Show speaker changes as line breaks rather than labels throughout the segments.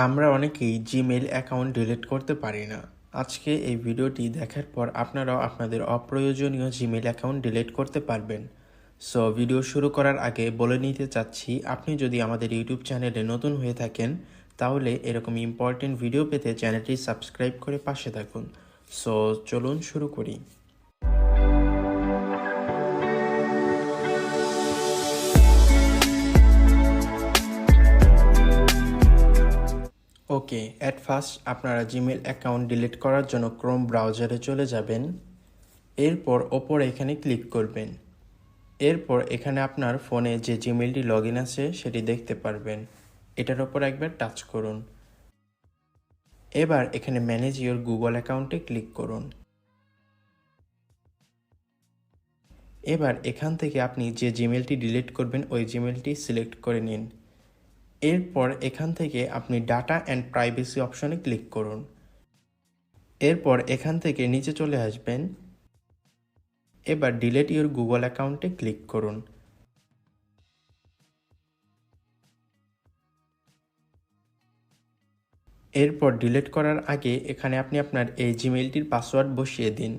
আমরা অনেকেই Gmail account delete করতে পারি না। আজকে এই ভিডিওটি দেখার পর আপনারাও আপনাদের অপ্রয়োজনীয় জিমেইল অ্যাকাউন্ট ডিলিট করতে পারবেন। সো ভিডিও শুরু করার আগে বলে নিতে চাচ্ছি, আপনি যদি আমাদের ইউটিউব চ্যানেলে নতুন হয়ে থাকেন তাহলে এরকম ইম্পর্টেন্ট ভিডিও পেতে চ্যানেলটি সাবস্ক্রাইব করে পাশে থাকুন। সো চলুন শুরু করি। ওকে, অ্যাট ফার্স্ট আপনারা জিমেইল অ্যাকাউন্ট ডিলিট করার জন্য ক্রোম ব্রাউজারে চলে যাবেন। এরপর ওপরে এখানে ক্লিক করবেন। এরপর এখানে আপনার ফোনে যে জিমেইলটি লগ ইন আছে সেটি দেখতে পারবেন। এটার ওপর একবার টাচ করুন। এবার এখানে ম্যানেজ ইওর গুগল অ্যাকাউন্টে ক্লিক করুন। এবার এখান থেকে আপনি যে জিমেইলটি ডিলিট করবেন ওই জিমেইলটি সিলেক্ট করে নিন। এরপর এখান থেকে আপনি ডাটা অ্যান্ড প্রাইভেসি অপশনে ক্লিক করুন। এরপর এখান থেকে নিচে চলে আসবেন। এবার ডিলিট ইওর গুগল অ্যাকাউন্টে ক্লিক করুন। এরপর ডিলিট করার আগে এখানে আপনি আপনার এই জিমেইলটির পাসওয়ার্ড বসিয়ে দিন।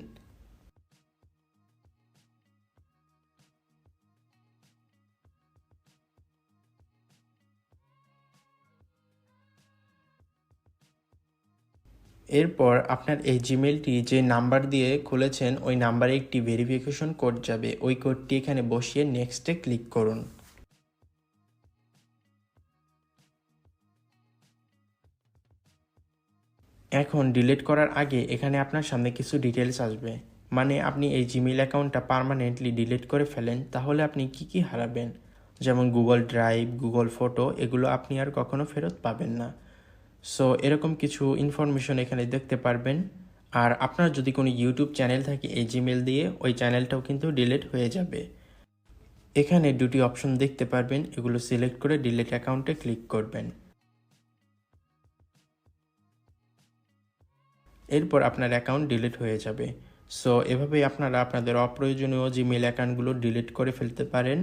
এরপর আপনার এই জিমেইলটি যে নাম্বার দিয়ে খুলেছেন ওই নাম্বারে একটি ভেরিফিকেশন কোড যাবে, ওই কোডটি এখানে বসিয়ে নেক্সটে ক্লিক করুন। এখন ডিলিট করার আগে এখানে আপনার সামনে কিছু ডিটেলস আসবে, মানে আপনি এই জিমেইল অ্যাকাউন্টটা পার্মানেন্টলি ডিলিট করে ফেলেন তাহলে আপনি কি হারাবেন, যেমন গুগল ড্রাইভ, গুগল ফটো, এগুলো আপনি আর কখনো ফেরত পাবেন না। সো এরকম কিছু ইনফরমেশন এখানে দেখতে পারবেন। আর আপনার যদি কোনো ইউটিউব চ্যানেল থাকে এই জিমেল দিয়ে, ওই চ্যানেলটাও কিন্তু ডিলিট হয়ে যাবে। এখানে দুটি অপশন দেখতে পারবেন, এগুলো সিলেক্ট করে ডিলিট অ্যাকাউন্টে ক্লিক করবেন। এরপর আপনার অ্যাকাউন্ট ডিলিট হয়ে যাবে। সো এভাবেই আপনারা আপনাদের অপ্রয়োজনীয় জিমেল অ্যাকাউন্টগুলো ডিলিট করে ফেলতে পারেন।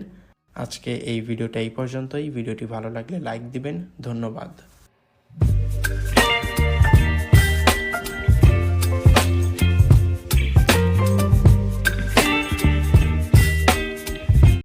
আজকে এই ভিডিওটা এই পর্যন্তই। ভিডিওটি ভালো লাগলে লাইক দিবেন। ধন্যবাদ।